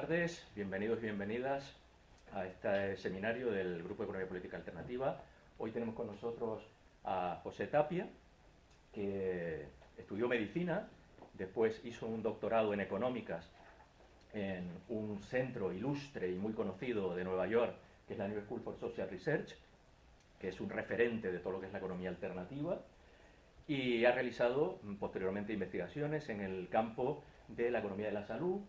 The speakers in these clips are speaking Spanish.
tardes, bienvenidos y bienvenidas a este seminario del Grupo de Economía Política Alternativa. Hoy tenemos con nosotros a José Tapia, que estudió medicina, después hizo un doctorado en económicas en un centro ilustre y muy conocido de Nueva York, que es la New School for Social Research, que es un referente de todo lo que es la economía alternativa, y ha realizado posteriormente investigaciones en el campo de la economía de la salud,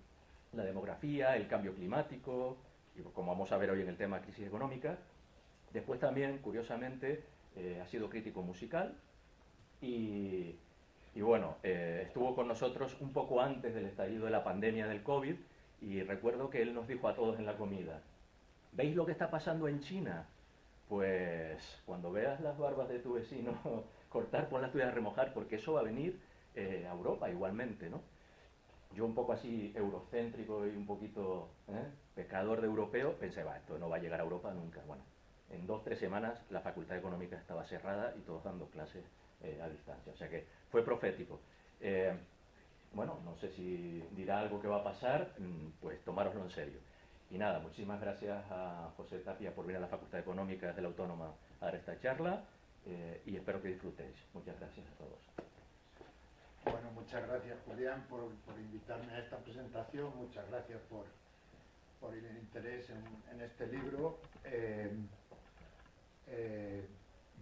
la demografía, el cambio climático, y como vamos a ver hoy en el tema crisis económica. Después también, curiosamente, ha sido crítico musical y bueno, estuvo con nosotros un poco antes del estallido de la pandemia del COVID y recuerdo que él nos dijo a todos en la comida: ¿veis lo que está pasando en China? Pues cuando veas las barbas de tu vecino cortar, pon las tuyas a remojar, porque eso va a venir a Europa igualmente, ¿no? Yo un poco así eurocéntrico y un poquito pecador de europeo, pensé, esto no va a llegar a Europa nunca. Bueno, en 2 o 3 semanas la Facultad de Económica estaba cerrada y todos dando clases a distancia, o sea que fue profético. Bueno, no sé si dirá algo que va a pasar, pues tomároslo en serio. Y nada, muchísimas gracias a José Tapia por venir a la Facultad de Económica de la Autónoma a dar esta charla y espero que disfrutéis. Muchas gracias a todos. Bueno, muchas gracias, Julián, por invitarme a esta presentación. Muchas gracias por el interés en este libro.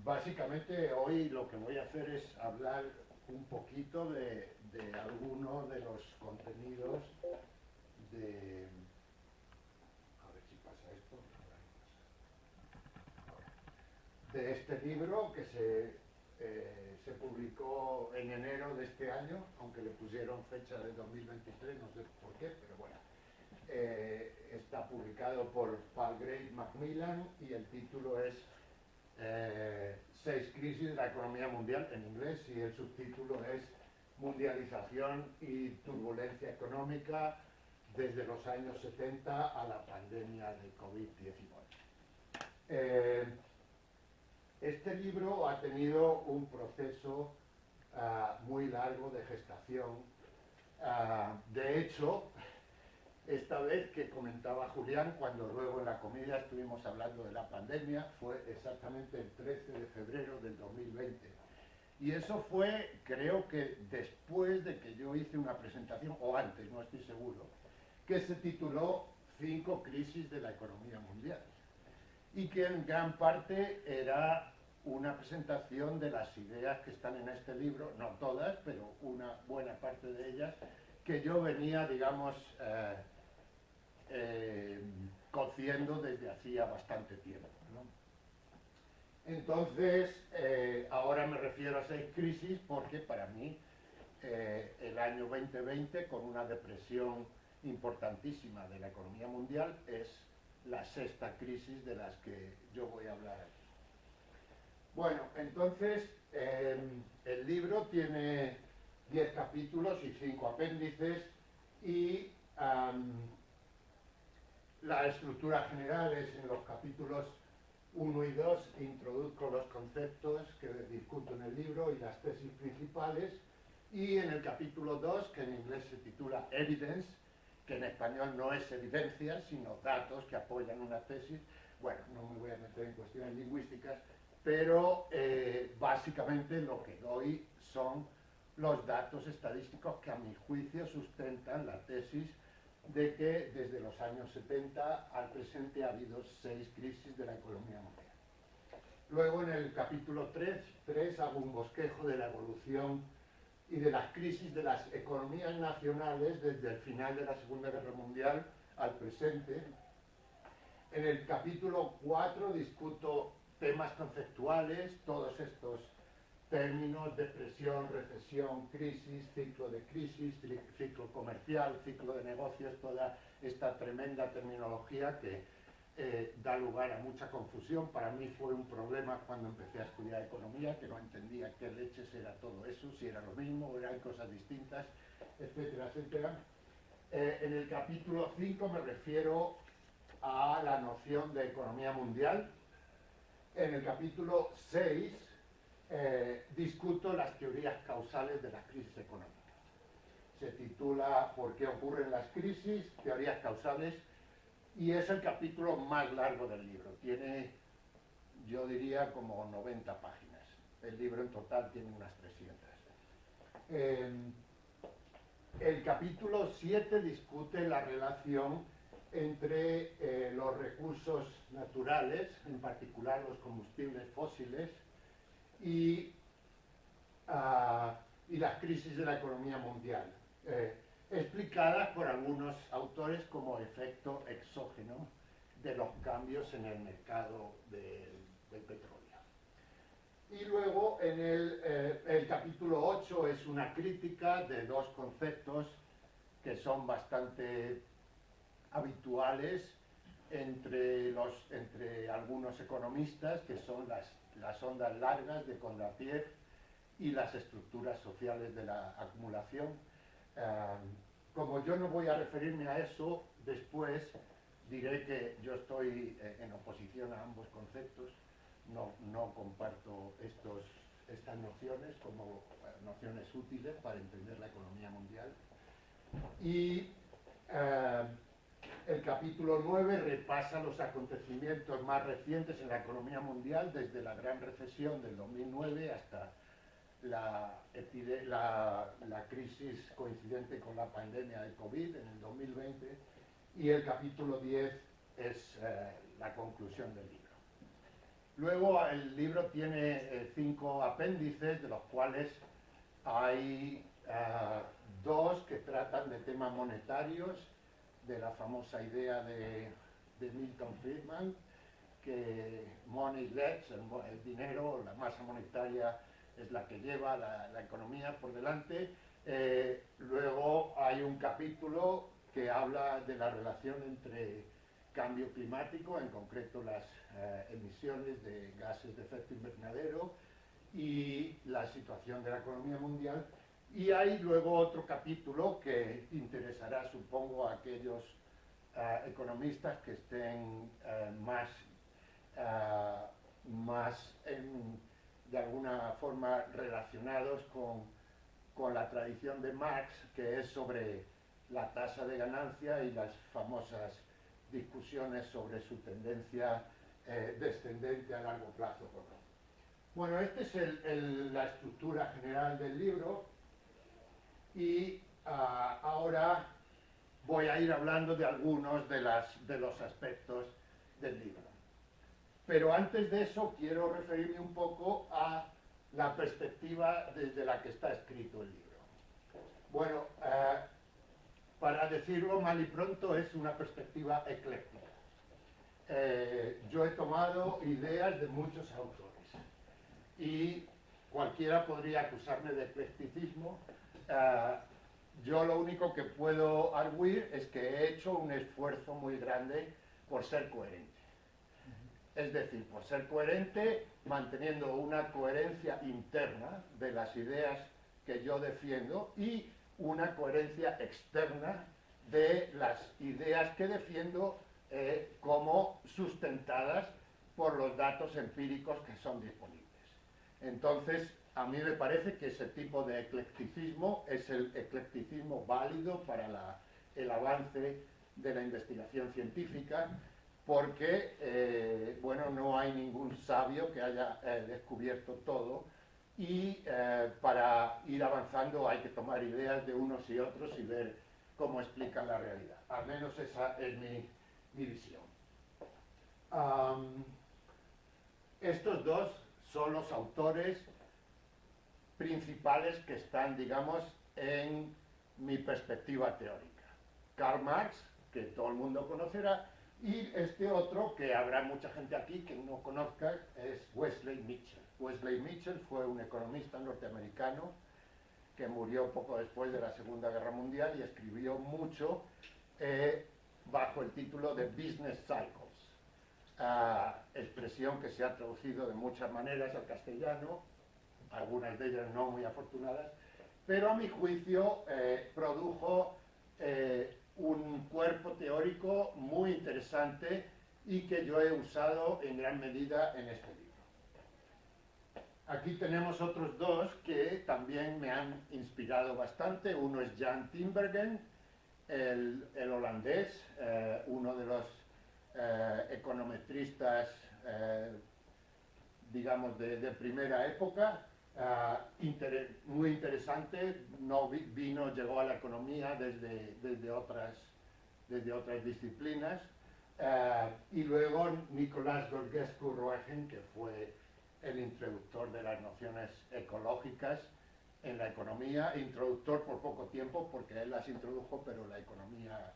Básicamente, hoy lo que voy a hacer es hablar un poquito de algunos de los contenidos de... A ver si pasa esto. De este libro que se publicó en enero de este año, aunque le pusieron fecha de 2023, no sé por qué, pero bueno. Está publicado por Palgrave Macmillan y el título es 6 crisis de la economía mundial en inglés, y el subtítulo es Mundialización y turbulencia económica desde los años 70 a la pandemia de COVID-19. Este libro ha tenido un proceso muy largo de gestación. De hecho, esta vez que comentaba Julián, cuando luego en la comida estuvimos hablando de la pandemia, fue exactamente el 13 de febrero del 2020. Y eso fue, creo que después de que yo hice una presentación, o antes, no estoy seguro, que se tituló 5 crisis de la economía mundial. Y que en gran parte era una presentación de las ideas que están en este libro, no todas, pero una buena parte de ellas, que yo venía, digamos, cociendo desde hacía bastante tiempo, ¿no? Entonces, ahora me refiero a 6 crisis porque para mí el año 2020, con una depresión importantísima de la economía mundial, es la 6ª crisis de las que yo voy a hablar aquí. Bueno, entonces, el libro tiene 10 capítulos y 5 apéndices, y la estructura general es: en los capítulos 1 y 2 introduzco los conceptos que discuto en el libro y las tesis principales, y en el capítulo 2, que en inglés se titula Evidence, que en español no es evidencia, sino datos que apoyan una tesis. Bueno, no me voy a meter en cuestiones lingüísticas, pero básicamente lo que doy son los datos estadísticos que a mi juicio sustentan la tesis de que desde los años 70 al presente ha habido 6 crisis de la economía mundial. Luego, en el capítulo 3 hago un bosquejo de la evolución y de las crisis de las economías nacionales desde el final de la Segunda Guerra Mundial al presente. En el capítulo 4 discuto temas conceptuales, todos estos términos: depresión, recesión, crisis, ciclo de crisis, ciclo comercial, ciclo de negocios, toda esta tremenda terminología que da lugar a mucha confusión. Para mí fue un problema cuando empecé a estudiar economía, que no entendía qué leches era todo eso, si era lo mismo o eran cosas distintas, etcétera, etcétera. En el capítulo 5 me refiero a la noción de economía mundial. En el capítulo 6 discuto las teorías causales de las crisis económicas. se titula ¿Por qué ocurren las crisis? Teorías causales, y es el capítulo más largo del libro. Tiene, yo diría, como 90 páginas. El libro en total tiene unas 300. El capítulo 7 discute la relación entre los recursos naturales, en particular los combustibles fósiles, y las crisis de la economía mundial, explicadas por algunos autores como efecto exógeno de los cambios en el mercado del petróleo. Y luego en el capítulo 8 es una crítica de dos conceptos que son bastante habituales entre algunos economistas, que son las ondas largas de Kondratiev y las estructuras sociales de la acumulación. Como yo no voy a referirme a eso, después diré que yo estoy en oposición a ambos conceptos. No comparto estas nociones como nociones útiles para entender la economía mundial. Y el capítulo 9 repasa los acontecimientos más recientes en la economía mundial, desde la gran recesión del 2009 hasta la crisis coincidente con la pandemia de COVID en el 2020, y el capítulo 10 es la conclusión del libro. Luego el libro tiene 5 apéndices, de los cuales hay 2 que tratan de temas monetarios, de la famosa idea de Milton Friedman, que money leads, el dinero, la masa monetaria es la que lleva la economía por delante. Luego hay un capítulo que habla de la relación entre cambio climático, en concreto las emisiones de gases de efecto invernadero, y la situación de la economía mundial. Y hay luego otro capítulo que interesará, supongo, a aquellos economistas que estén de alguna forma relacionados con la tradición de Marx, que es sobre la tasa de ganancia y las famosas discusiones sobre su tendencia descendente a largo plazo. Bueno, esta es la estructura general del libro, y ahora voy a ir hablando de algunos de los aspectos del libro. Pero antes de eso quiero referirme un poco a la perspectiva desde la que está escrito el libro. Bueno, para decirlo mal y pronto, es una perspectiva ecléctica. Yo he tomado ideas de muchos autores y cualquiera podría acusarme de eclecticismo. Yo lo único que puedo arguir es que he hecho un esfuerzo muy grande por ser coherente. Es decir, por ser coherente, manteniendo una coherencia interna de las ideas que yo defiendo y una coherencia externa de las ideas que defiendo como sustentadas por los datos empíricos que son disponibles. Entonces, a mí me parece que ese tipo de eclecticismo es el eclecticismo válido para el avance de la investigación científica, porque bueno, no hay ningún sabio que haya descubierto todo, y para ir avanzando hay que tomar ideas de unos y otros y ver cómo explican la realidad. Al menos esa es mi visión. Estos dos son los autores principales que están, digamos, en mi perspectiva teórica. Karl Marx, que todo el mundo conocerá, y este otro, que habrá mucha gente aquí que no conozca, es Wesley Mitchell. Wesley Mitchell fue un economista norteamericano que murió poco después de la Segunda Guerra Mundial y escribió mucho bajo el título de Business Cycles, expresión que se ha traducido de muchas maneras al castellano, algunas de ellas no muy afortunadas, pero a mi juicio produjo un cuerpo teórico muy interesante y que yo he usado en gran medida en este libro. Aquí tenemos otros dos que también me han inspirado bastante. Uno es Jan Tinbergen, el holandés, uno de los econometristas, digamos, de primera época, muy interesante. No llegó a la economía desde otras disciplinas. Y luego Nicolás Georgescu-Roegen, que fue el introductor de las nociones ecológicas en la economía, introductor por poco tiempo porque él las introdujo, pero la economía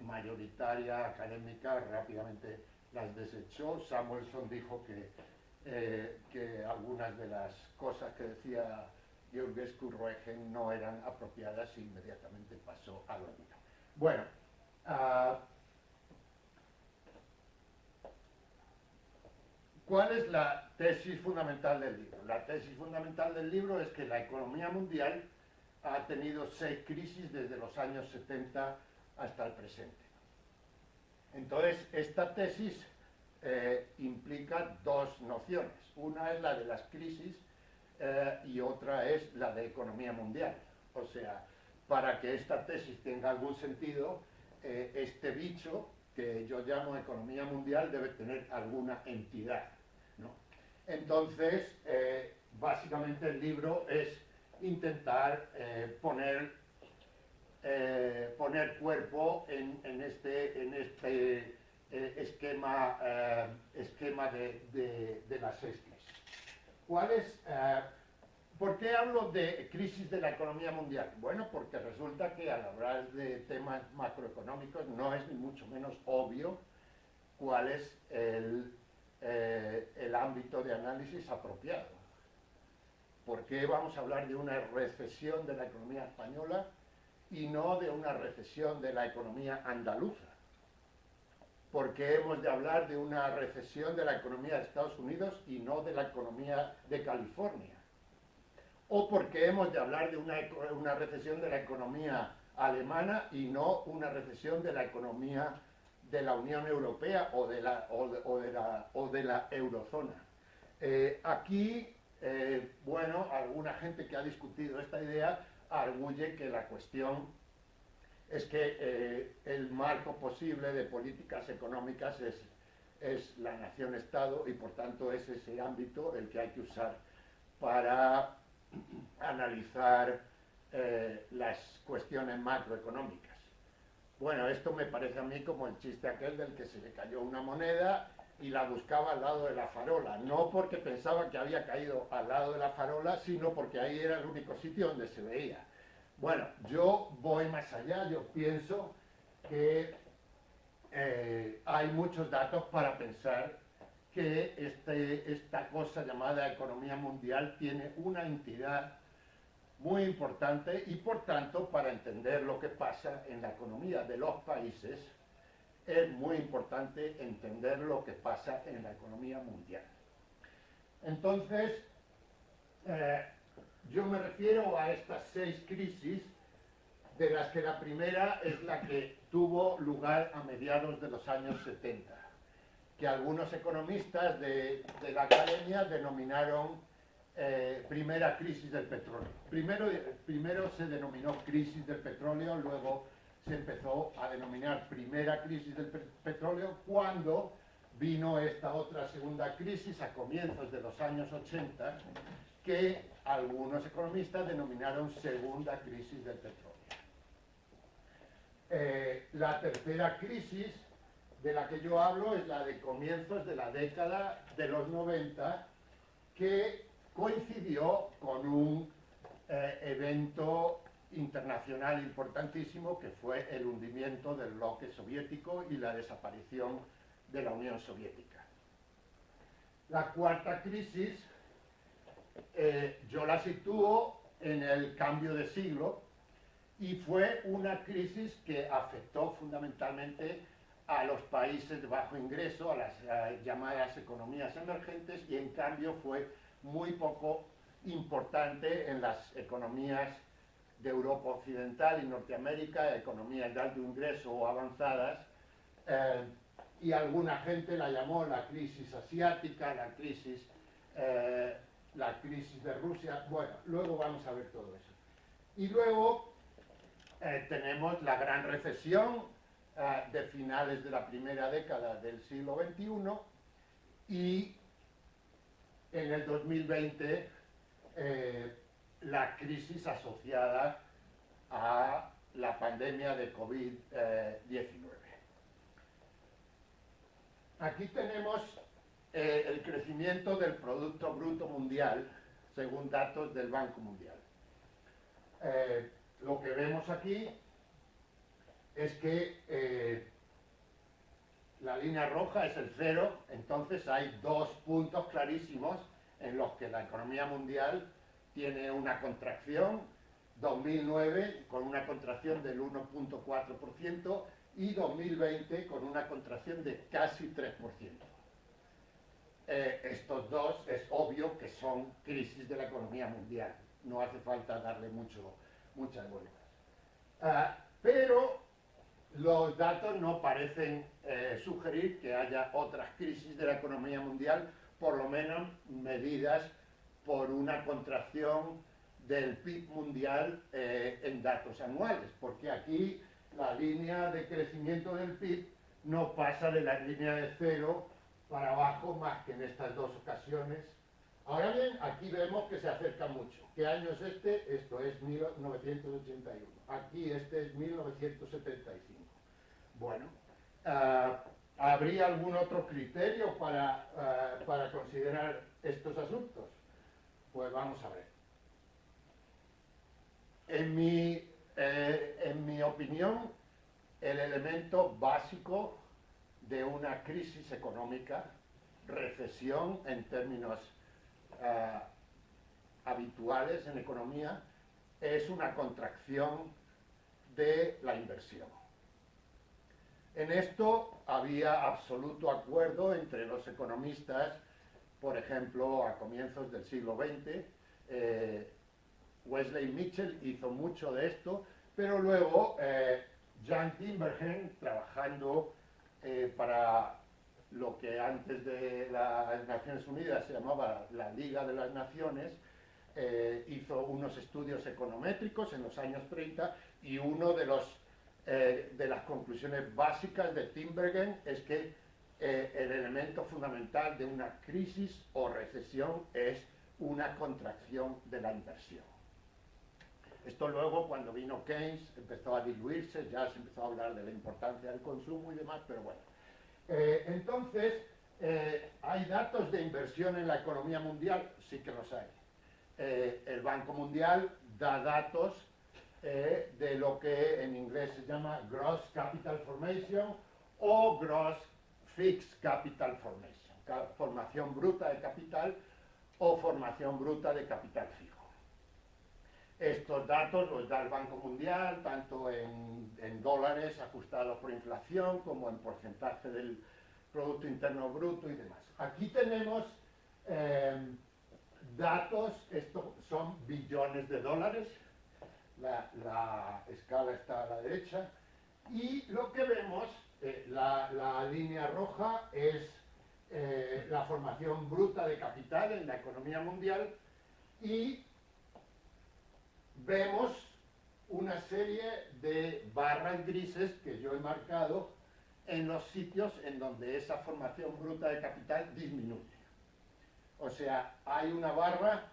mayoritaria académica rápidamente las desechó. Samuelson dijo que algunas de las cosas que decía Georgescu-Roegen no eran apropiadas e inmediatamente pasó al olvido. Bueno, ¿cuál es la tesis fundamental del libro? La tesis fundamental del libro es que la economía mundial ha tenido 6 crisis desde los años 70 hasta el presente. Entonces, esta tesis implica dos nociones. Una es la de las crisis y otra es la de economía mundial. O sea, para que esta tesis tenga algún sentido, este bicho que yo llamo economía mundial debe tener alguna entidad, ¿no? Entonces, básicamente el libro es intentar poner cuerpo en este esquema de las 6 crisis. ¿Por qué hablo de crisis de la economía mundial? Bueno, porque resulta que al hablar de temas macroeconómicos no es ni mucho menos obvio cuál es el ámbito de análisis apropiado. ¿Por qué vamos a hablar de una recesión de la economía española y no de una recesión de la economía andaluza? ¿Por qué hemos de hablar de una recesión de la economía de Estados Unidos y no de la economía de California? ¿O por qué hemos de hablar de una recesión de la economía alemana y no una recesión de la economía de la Unión Europea o de la eurozona? Aquí, bueno, alguna gente que ha discutido esta idea arguye que la cuestión es que el marco posible de políticas económicas es la nación-estado y por tanto es ese ámbito el que hay que usar para analizar las cuestiones macroeconómicas. Bueno, esto me parece a mí como el chiste aquel del que se le cayó una moneda y la buscaba al lado de la farola, no porque pensaba que había caído al lado de la farola, sino porque ahí era el único sitio donde se veía. Bueno, yo voy más allá, yo pienso que hay muchos datos para pensar que esta cosa llamada economía mundial tiene una entidad muy importante y por tanto para entender lo que pasa en la economía de los países es muy importante entender lo que pasa en la economía mundial. Entonces, yo me refiero a estas 6 crisis, de las que la primera es la que tuvo lugar a mediados de los años 70, que algunos economistas de la academia denominaron primera crisis del petróleo. Primero se denominó crisis del petróleo, luego se empezó a denominar primera crisis del petróleo, cuando vino esta otra segunda crisis a comienzos de los años 80, que algunos economistas denominaron segunda crisis del petróleo. La tercera crisis de la que yo hablo es la de comienzos de la década de los 90, que coincidió con un evento internacional importantísimo que fue el hundimiento del bloque soviético y la desaparición de la Unión Soviética. La cuarta crisis yo la sitúo en el cambio de siglo y fue una crisis que afectó fundamentalmente a los países de bajo ingreso, a las llamadas economías emergentes, y en cambio fue muy poco importante en las economías de Europa Occidental y Norteamérica, economías de alto ingreso o avanzadas, y alguna gente la llamó la crisis asiática, la crisis la crisis de Rusia, bueno, luego vamos a ver todo eso. Y luego tenemos la gran recesión de finales de la primera década del siglo XXI y en el 2020 la crisis asociada a la pandemia de COVID-19. Aquí tenemos el crecimiento del Producto Bruto Mundial según datos del Banco Mundial. Lo que vemos aquí es que la línea roja es el cero, entonces hay dos puntos clarísimos en los que la economía mundial tiene una contracción, 2009 con una contracción del 1.4% y 2020 con una contracción de casi 3%. Estos dos es obvio que son crisis de la economía mundial, no hace falta darle muchas vueltas. Pero los datos no parecen sugerir que haya otras crisis de la economía mundial, por lo menos medidas por una contracción del PIB mundial en datos anuales, porque aquí la línea de crecimiento del PIB no pasa de la línea de cero para abajo más que en estas dos ocasiones. Ahora bien, aquí vemos que se acerca mucho. ¿Qué año es este? Esto es 1981. Aquí este es 1975. Bueno, ¿habría algún otro criterio para considerar estos asuntos? Pues vamos a ver. En mi opinión, el elemento básico de una crisis económica, recesión en términos habituales en economía, es una contracción de la inversión. En esto había absoluto acuerdo entre los economistas, por ejemplo, a comienzos del siglo XX. Wesley Mitchell hizo mucho de esto, pero luego Jan Tinbergen, trabajando para lo que antes de las Naciones Unidas se llamaba la Liga de las Naciones, hizo unos estudios econométricos en los años 30 y uno de las conclusiones básicas de Tinbergen es que el elemento fundamental de una crisis o recesión es una contracción de la inversión. Esto luego, cuando vino Keynes, empezó a diluirse, ya se empezó a hablar de la importancia del consumo y demás, pero bueno. Entonces, ¿hay datos de inversión en la economía mundial? Sí que los hay. El Banco Mundial da datos de lo que en inglés se llama Gross Capital Formation o Gross Fixed Capital Formation, formación bruta de capital o formación bruta de capital fijo. Estos datos los da el Banco Mundial, tanto en dólares ajustados por inflación como en porcentaje del Producto Interno Bruto y demás. Aquí tenemos datos, estos son billones de dólares, la escala está a la derecha, y lo que vemos, la línea roja es la formación bruta de capital en la economía mundial y vemos una serie de barras grises que yo he marcado en los sitios en donde esa formación bruta de capital disminuye. O sea, hay una barra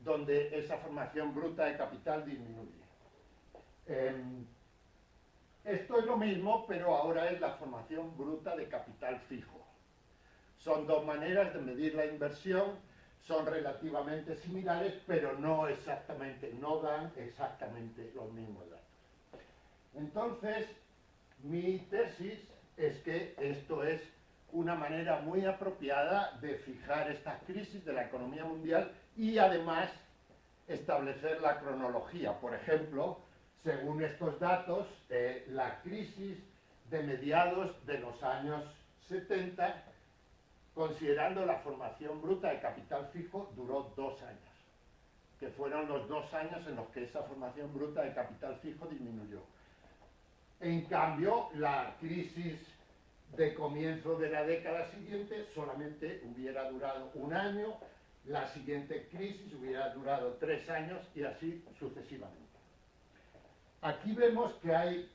donde esa formación bruta de capital disminuye. Esto es lo mismo, pero ahora es la formación bruta de capital fijo. Son dos maneras de medir la inversión, son relativamente similares, pero no dan exactamente los mismos datos. Entonces, mi tesis es que esto es una manera muy apropiada de fijar estas crisis de la economía mundial y además establecer la cronología. Por ejemplo, según estos datos, la crisis de mediados de los años 70, considerando la formación bruta de capital fijo, duró 2 años, que fueron los 2 años en los que esa formación bruta de capital fijo disminuyó. En cambio, la crisis de comienzo de la década siguiente solamente hubiera durado 1 año la siguiente crisis hubiera durado 3 años y así sucesivamente. Aquí vemos que hay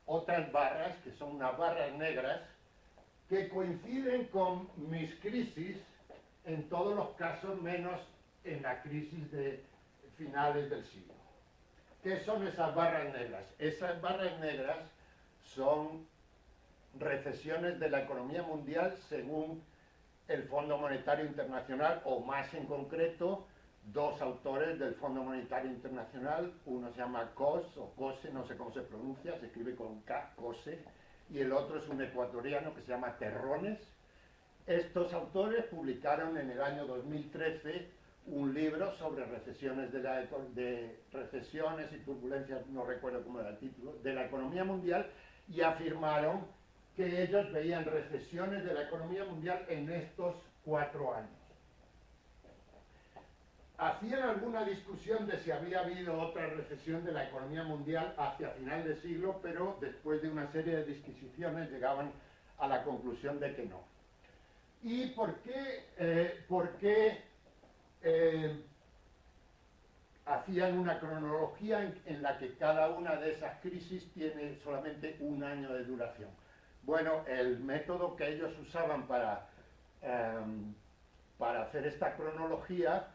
otras barras, que son unas barras negras, que coinciden con mis crisis en todos los casos, menos en la crisis de finales del siglo. ¿Qué son esas barras negras? Esas barras negras son recesiones de la economía mundial según el Fondo Monetario Internacional, o más en concreto, dos autores del Fondo Monetario Internacional. Uno se llama Coase, o Cose, no sé cómo se pronuncia, se escribe con K, Cose, y el otro es un ecuatoriano que se llama Terrones. Estos autores publicaron en el año 2013 un libro sobre recesiones recesiones y turbulencias, no recuerdo cómo era el título, de la economía mundial, y afirmaron que ellos veían recesiones de la economía mundial en estos 4 años. Hacían alguna discusión de si había habido otra recesión de la economía mundial hacia final de siglo, pero después de una serie de disquisiciones llegaban a la conclusión de que no. ¿Y por qué hacían una cronología en la que cada una de esas crisis tiene solamente 1 año de duración? Bueno, el método que ellos usaban para hacer esta cronología,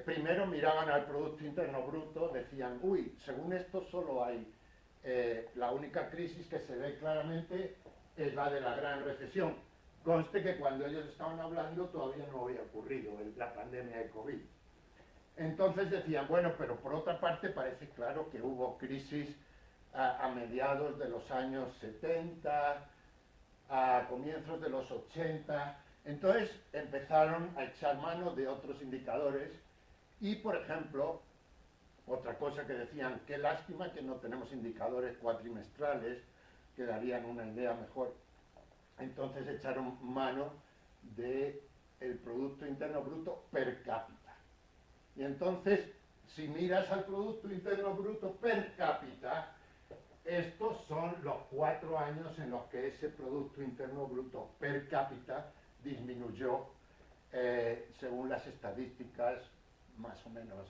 primero miraban al Producto Interno Bruto, decían, uy, según esto solo hay, la única crisis que se ve claramente es la de la Gran Recesión. Conste que cuando ellos estaban hablando todavía no había ocurrido la pandemia de COVID. Entonces decían, bueno, pero por otra parte parece claro que hubo crisis a mediados de los años 70, a comienzos de los 80. Entonces empezaron a echar mano de otros indicadores y, por ejemplo, otra cosa que decían, qué lástima que no tenemos indicadores cuatrimestrales que darían una idea mejor. Entonces echaron mano del Producto Interno Bruto per cápita. Y entonces, si miras al Producto Interno Bruto per cápita, estos son los 4 años en los que ese Producto Interno Bruto per cápita disminuyó, según las estadísticas más o menos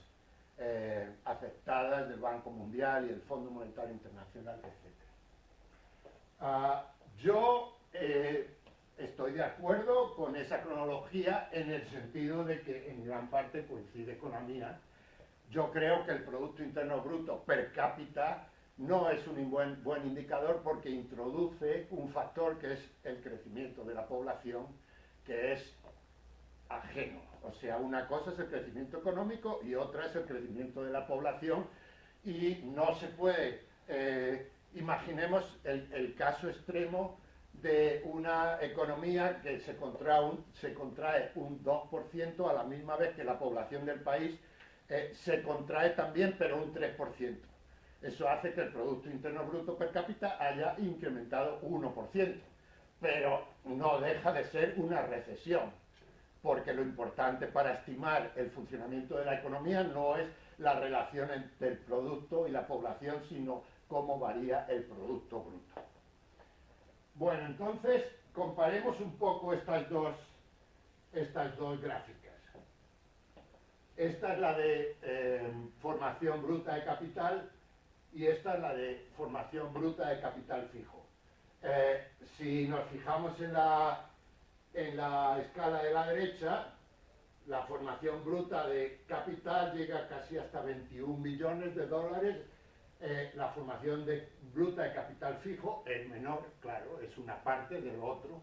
aceptadas del Banco Mundial y el Fondo Monetario Internacional, etc. Yo estoy de acuerdo con esa cronología en el sentido de que en gran parte coincide con la mía. Yo creo que el Producto Interno Bruto per cápita no es un buen indicador porque introduce un factor que es el crecimiento de la población, que es ajeno. O sea, una cosa es el crecimiento económico y otra es el crecimiento de la población, y no se puede, imaginemos el caso extremo de una economía que se contrae un 2% a la misma vez que la población del país se contrae también, pero un 3%. Eso hace que el Producto Interno Bruto per cápita haya incrementado 1%, pero no deja de ser una recesión, porque lo importante para estimar el funcionamiento de la economía no es la relación entre el producto y la población, sino cómo varía el Producto Bruto. Bueno, entonces comparemos un poco estas dos gráficas. Esta es la de formación bruta de capital y esta es la de formación bruta de capital fijo. Si nos fijamos en la escala de la derecha, la formación bruta de capital llega casi hasta 21 millones de dólares. La formación bruta de capital fijo es menor, claro, es una parte del otro,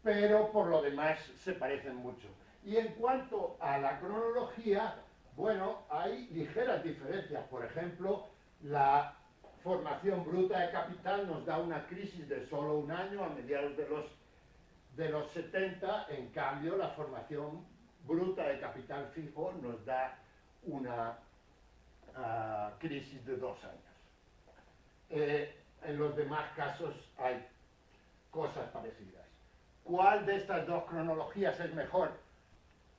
pero por lo demás se parecen mucho. Y en cuanto a la cronología, bueno, hay ligeras diferencias. Por ejemplo, la formación bruta de capital nos da una crisis de solo 1 año a mediados de los 70, en cambio la formación bruta de capital fijo nos da una crisis de 2 años. En los demás casos hay cosas parecidas. ¿Cuál de estas dos cronologías es mejor?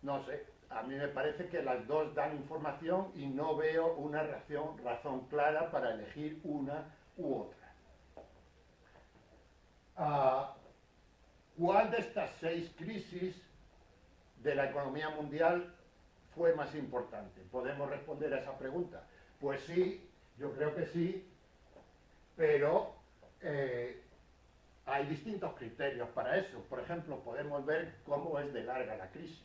No sé, a mí me parece que las dos dan información y no veo una razón clara para elegir una u otra. ¿Cuál de estas 6 crisis de la economía mundial fue más importante? ¿Podemos responder a esa pregunta? Pues sí, yo creo que sí, pero hay distintos criterios para eso. Por ejemplo, podemos ver cómo es de larga la crisis.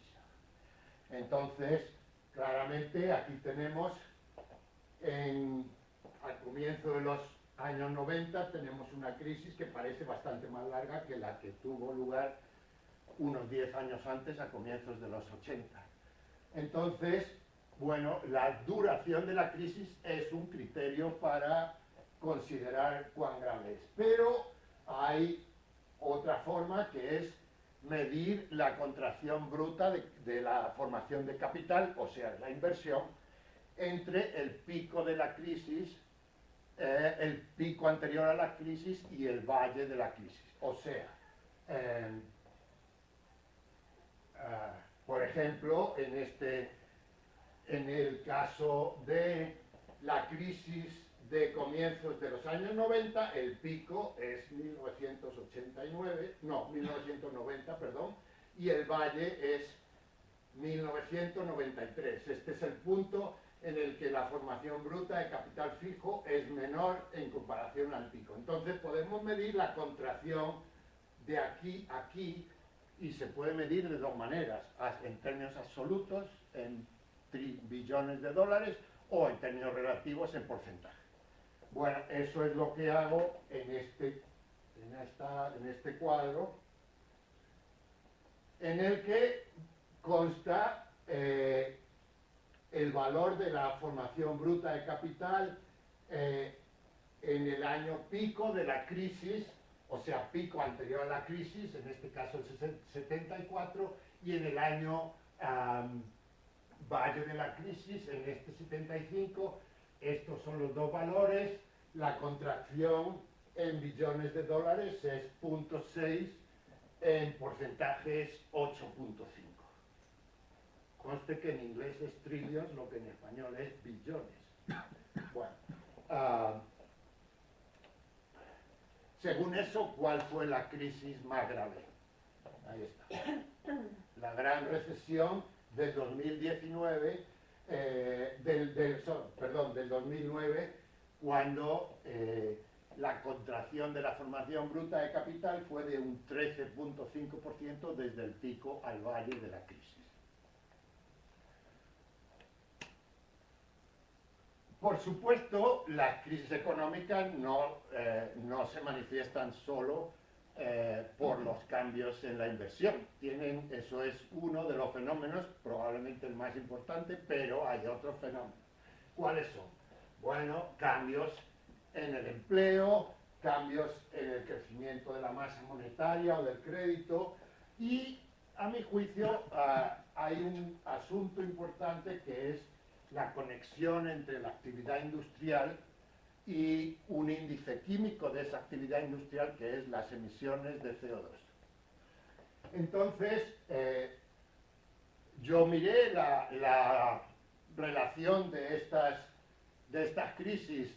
Entonces, claramente aquí tenemos, al comienzo de los años 90, tenemos una crisis que parece bastante más larga que la que tuvo lugar unos 10 años antes, a comienzos de los 80. Entonces, bueno, la duración de la crisis es un criterio para considerar cuán grave es. Pero hay otra forma, que es medir la contracción bruta de la formación de capital, o sea, la inversión, entre el pico de la crisis, el pico anterior a la crisis y el valle de la crisis. O sea, por ejemplo, en el caso de la crisis de comienzos de los años 90, el pico es 1990, perdón, y el valle es 1993. Este es el punto en el que la formación bruta de capital fijo es menor en comparación al pico. Entonces podemos medir la contracción de aquí a aquí, y se puede medir de dos maneras, en términos absolutos, en billones de dólares, o en términos relativos, en porcentaje. Bueno, eso es lo que hago en este cuadro, en el que consta el valor de la formación bruta de capital en el año pico de la crisis, o sea, pico anterior a la crisis, en este caso el 74, y en el año valle de la crisis, en este 75. Estos son los dos valores. La contracción en billones de dólares es 0.6, en porcentajes 8.5. Conste que en inglés es trillions, lo que en español es billones. Bueno, según eso, ¿cuál fue la crisis más grave? Ahí está. La gran recesión del 2019, del 2009, cuando la contracción de la formación bruta de capital fue de un 13.5% desde el pico al valle de la crisis. Por supuesto, las crisis económicas no se manifiestan solo por los cambios en la inversión. Eso es uno de los fenómenos, probablemente el más importante, pero hay otros fenómenos. ¿Cuáles son? Bueno, cambios en el empleo, cambios en el crecimiento de la masa monetaria o del crédito, y a mi juicio hay un asunto importante, que es la conexión entre la actividad industrial y un índice químico de esa actividad industrial, que es las emisiones de CO2. Entonces, yo miré la relación de estas crisis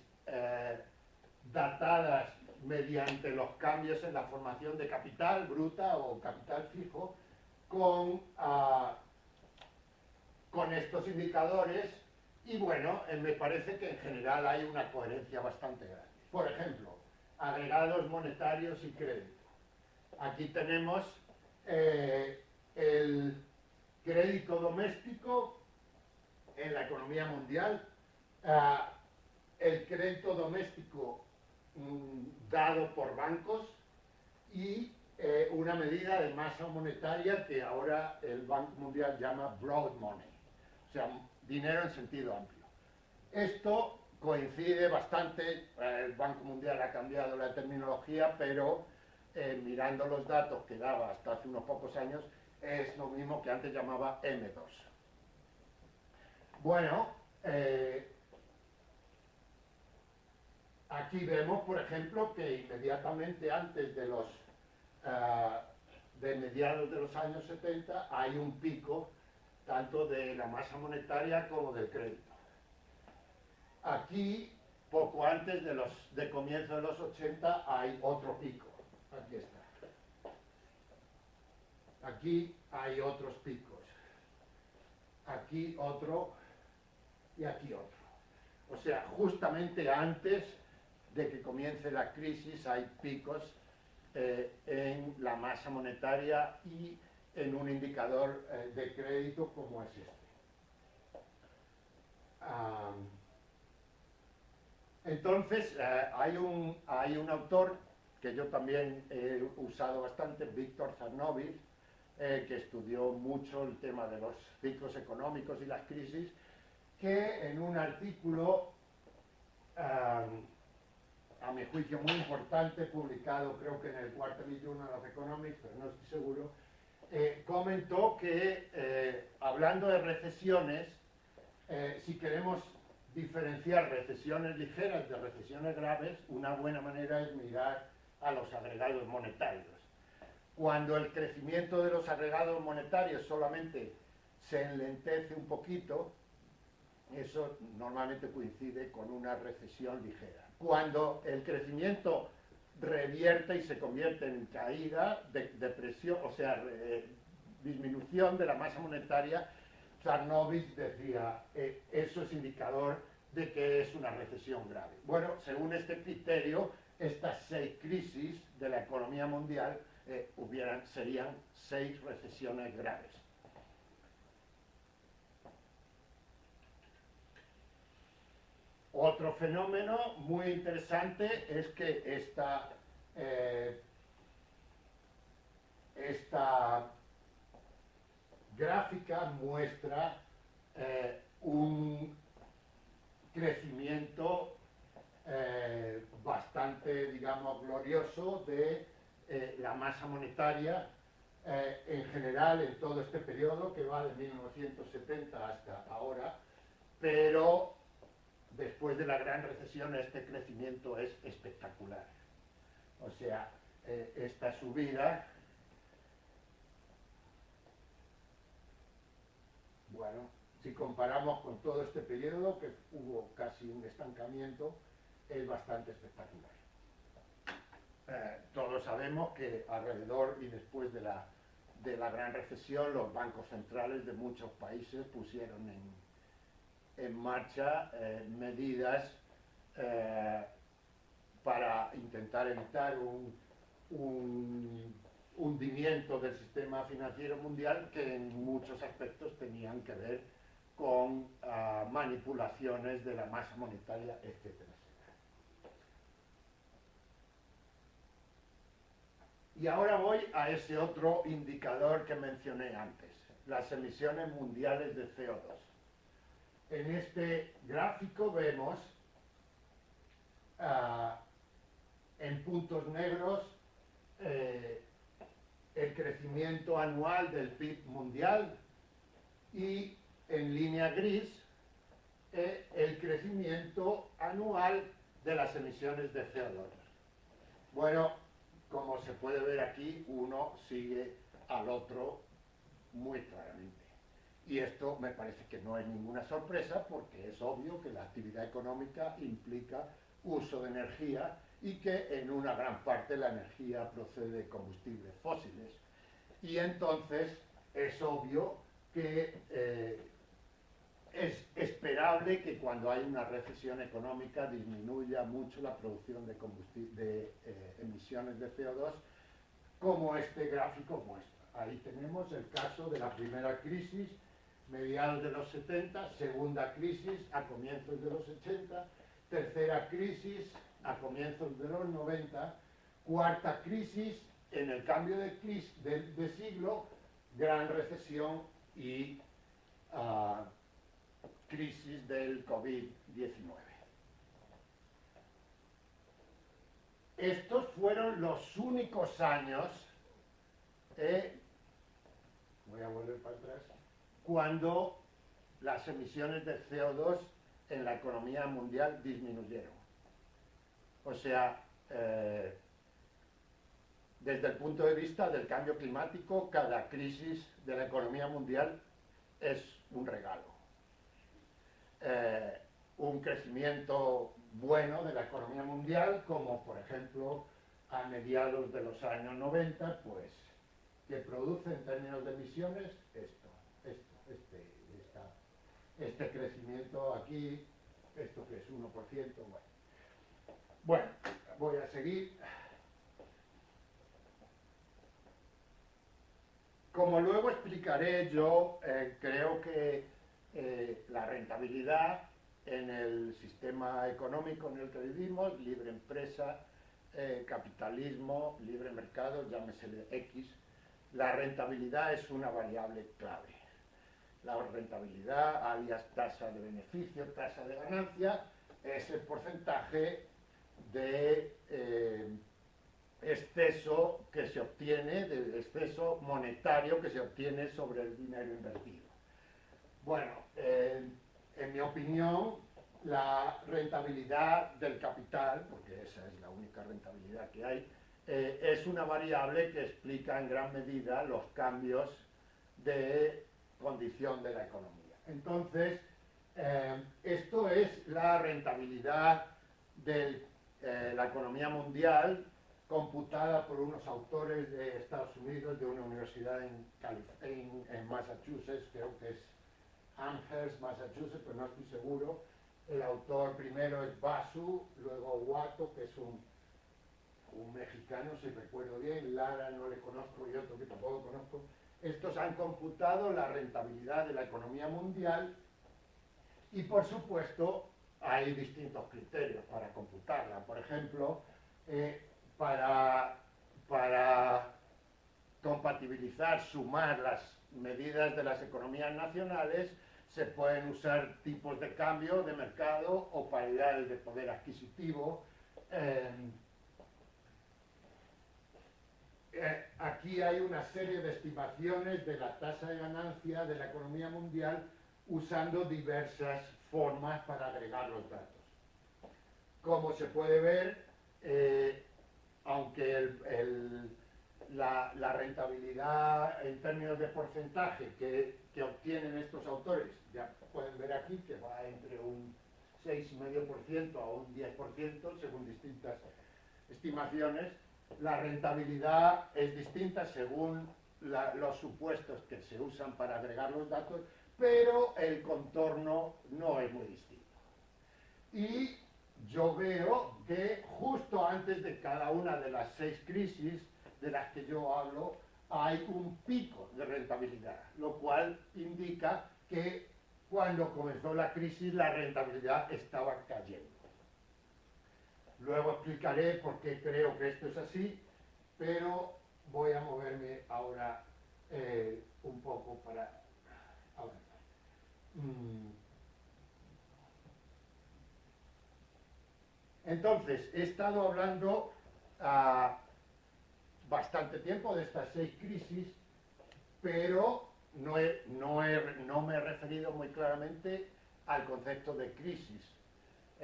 datadas mediante los cambios en la formación de capital bruta o capital fijo con estos indicadores, y bueno, me parece que en general hay una coherencia bastante grande. Por ejemplo, agregados monetarios y crédito. Aquí tenemos el crédito doméstico en la economía mundial, el crédito doméstico dado por bancos, y una medida de masa monetaria que ahora el Banco Mundial llama broad money, o sea, dinero en sentido amplio. Esto coincide bastante, el Banco Mundial ha cambiado la terminología, pero mirando los datos que daba hasta hace unos pocos años, es lo mismo que antes llamaba M2. Bueno, aquí vemos, por ejemplo, que inmediatamente antes de mediados de los años 70 hay un pico tanto de la masa monetaria como del crédito. Aquí, poco antes de comienzo de los 80, hay otro pico. Aquí está. Aquí hay otros picos. aquí otro y aquí otro. O sea, justamente antes de que comience la crisis hay picos en la masa monetaria y en un indicador de crédito como es este. Entonces, hay un autor que yo también he usado bastante, Víctor Zarnovich, que estudió mucho el tema de los ciclos económicos y las crisis, que en un artículo, a mi juicio muy importante, publicado creo que en el Quarterly Journal of Economics, pero no estoy seguro, comentó que, hablando de recesiones, si queremos diferenciar recesiones ligeras de recesiones graves, una buena manera es mirar a los agregados monetarios. Cuando el crecimiento de los agregados monetarios solamente se enlentece un poquito, eso normalmente coincide con una recesión ligera. Cuando el crecimiento revierte y se convierte en caída, depresión, o sea, disminución de la masa monetaria, Zarnovich decía, eso es indicador de que es una recesión grave. Bueno, según este criterio, estas 6 crisis de la economía mundial serían 6 recesiones graves. Otro fenómeno muy interesante es que esta gráfica muestra un crecimiento bastante, digamos, glorioso de la masa monetaria en general en todo este periodo que va de 1970 hasta ahora, pero después de la gran recesión este crecimiento es espectacular. O sea, esta subida, bueno, si comparamos con todo este periodo, que hubo casi un estancamiento, es bastante espectacular. Todos sabemos que alrededor y después de la gran recesión, los bancos centrales de muchos países pusieron en marcha medidas para intentar evitar un hundimiento del sistema financiero mundial que en muchos aspectos tenían que ver con manipulaciones de la masa monetaria, etcétera. Y ahora voy a ese otro indicador que mencioné antes, las emisiones mundiales de CO2. En este gráfico vemos en puntos negros el crecimiento anual del PIB mundial y en línea gris el crecimiento anual de las emisiones de CO2. Bueno, como se puede ver aquí, uno sigue al otro muy claramente. Y esto me parece que no es ninguna sorpresa porque es obvio que la actividad económica implica uso de energía y que en una gran parte la energía procede de combustibles fósiles. Y entonces es obvio que es esperable que cuando hay una recesión económica disminuya mucho la producción de emisiones de CO2, como este gráfico muestra. Ahí tenemos el caso de la primera crisis, mediados de los 70, segunda crisis a comienzos de los 80, tercera crisis a comienzos de los 90, cuarta crisis en el cambio de siglo, gran recesión y crisis del COVID-19. Estos fueron los únicos años, voy a volver para atrás, cuando las emisiones de CO2 en la economía mundial disminuyeron. O sea, desde el punto de vista del cambio climático, cada crisis de la economía mundial es un regalo. Un crecimiento bueno de la economía mundial, como por ejemplo a mediados de los años 90, pues, que produce en términos de emisiones esta este crecimiento aquí, esto que es 1%, bueno, voy a seguir. Como luego explicaré, yo creo que la rentabilidad en el sistema económico en el que vivimos, libre empresa, capitalismo, libre mercado, llámesele X, la rentabilidad es una variable clave. La rentabilidad, alias tasa de beneficio, tasa de ganancia, es el porcentaje de exceso que se obtiene, del exceso monetario que se obtiene sobre el dinero invertido. Bueno, en mi opinión, la rentabilidad del capital, porque esa es la única rentabilidad que hay, es una variable que explica en gran medida los cambios de condición de la economía. Entonces, esto es la rentabilidad de la economía mundial computada por unos autores de Estados Unidos, de una universidad en Massachusetts, creo que es Amherst, Massachusetts, pero no estoy seguro. El autor primero es Basu, luego Watto, que es un mexicano, si recuerdo bien, Lara no le conozco y otro que tampoco conozco. Estos han computado la rentabilidad de la economía mundial y, por supuesto, hay distintos criterios para computarla. Por ejemplo, para compatibilizar, sumar las medidas de las economías nacionales, se pueden usar tipos de cambio de mercado o paridades de poder adquisitivo. Aquí hay una serie de estimaciones de la tasa de ganancia de la economía mundial usando diversas formas para agregar los datos. Como se puede ver, aunque la rentabilidad en términos de porcentaje que obtienen estos autores, ya pueden ver aquí que va entre un 6,5% a un 10% según distintas estimaciones. La rentabilidad es distinta según los supuestos que se usan para agregar los datos, pero el contorno no es muy distinto. Y yo veo que justo antes de cada una de las 6 crisis de las que yo hablo, hay un pico de rentabilidad, lo cual indica que cuando comenzó la crisis la rentabilidad estaba cayendo. Luego explicaré por qué creo que esto es así, pero voy a moverme ahora un poco para avanzar. Entonces, he estado hablando bastante tiempo de estas 6 crisis, pero no me he referido muy claramente al concepto de crisis.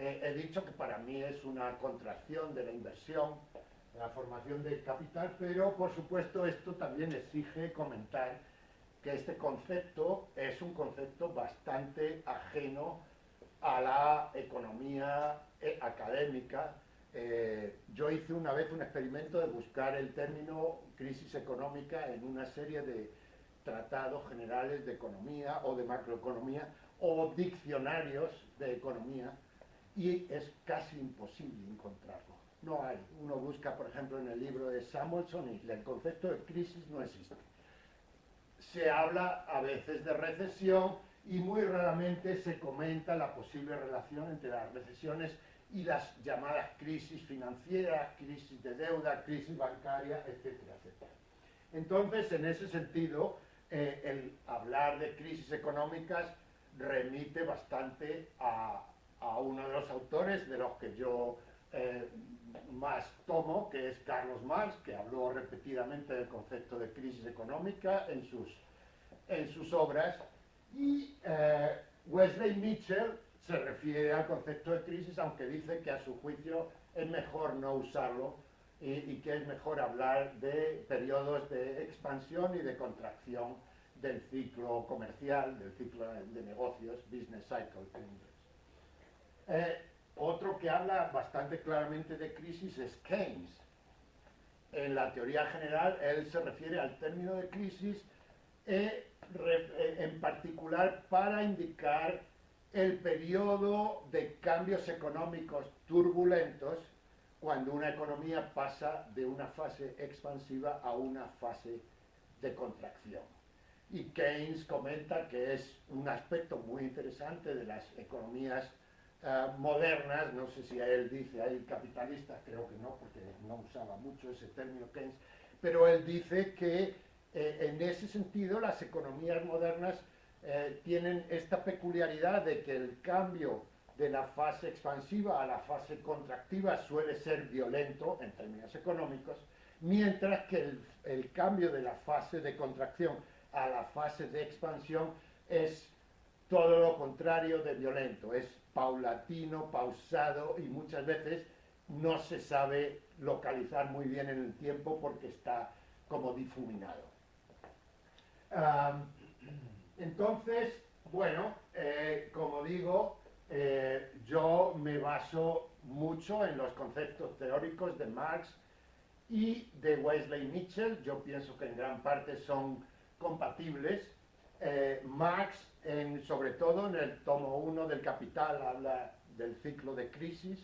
He dicho que para mí es una contracción de la inversión, la formación del capital, pero por supuesto esto también exige comentar que este concepto es un concepto bastante ajeno a la economía académica. Yo hice una vez un experimento de buscar el término crisis económica en una serie de tratados generales de economía o de macroeconomía o diccionarios de economía, y es casi imposible encontrarlo. No hay. Uno busca, por ejemplo, en el libro de Samuelson y el concepto de crisis no existe. Se habla a veces de recesión y muy raramente se comenta la posible relación entre las recesiones y las llamadas crisis financieras, crisis de deuda, crisis bancaria, etcétera, etcétera. Entonces, en ese sentido, el hablar de crisis económicas remite bastante a uno de los autores de los que yo más tomo, que es Carlos Marx, que habló repetidamente del concepto de crisis económica en sus obras, y Wesley Mitchell se refiere al concepto de crisis, aunque dice que a su juicio es mejor no usarlo y que es mejor hablar de periodos de expansión y de contracción del ciclo comercial, del ciclo de negocios, business cycle en inglés. Otro que habla bastante claramente de crisis es Keynes. En la teoría general, él se refiere al término de crisis en particular para indicar el periodo de cambios económicos turbulentos cuando una economía pasa de una fase expansiva a una fase de contracción. Y Keynes comenta que es un aspecto muy interesante de las economías modernas, no sé si a él dice ahí capitalista, creo que no, porque no usaba mucho ese término Keynes, pero él dice que en ese sentido las economías modernas tienen esta peculiaridad de que el cambio de la fase expansiva a la fase contractiva suele ser violento en términos económicos, mientras que el cambio de la fase de contracción a la fase de expansión es todo lo contrario de violento, es paulatino, pausado y muchas veces no se sabe localizar muy bien en el tiempo porque está como difuminado. Entonces, bueno, como digo, yo me baso mucho en los conceptos teóricos de Marx y de Wesley Mitchell. Yo pienso que en gran parte son compatibles. Marx, sobre todo en el tomo 1 del Capital, habla del ciclo de crisis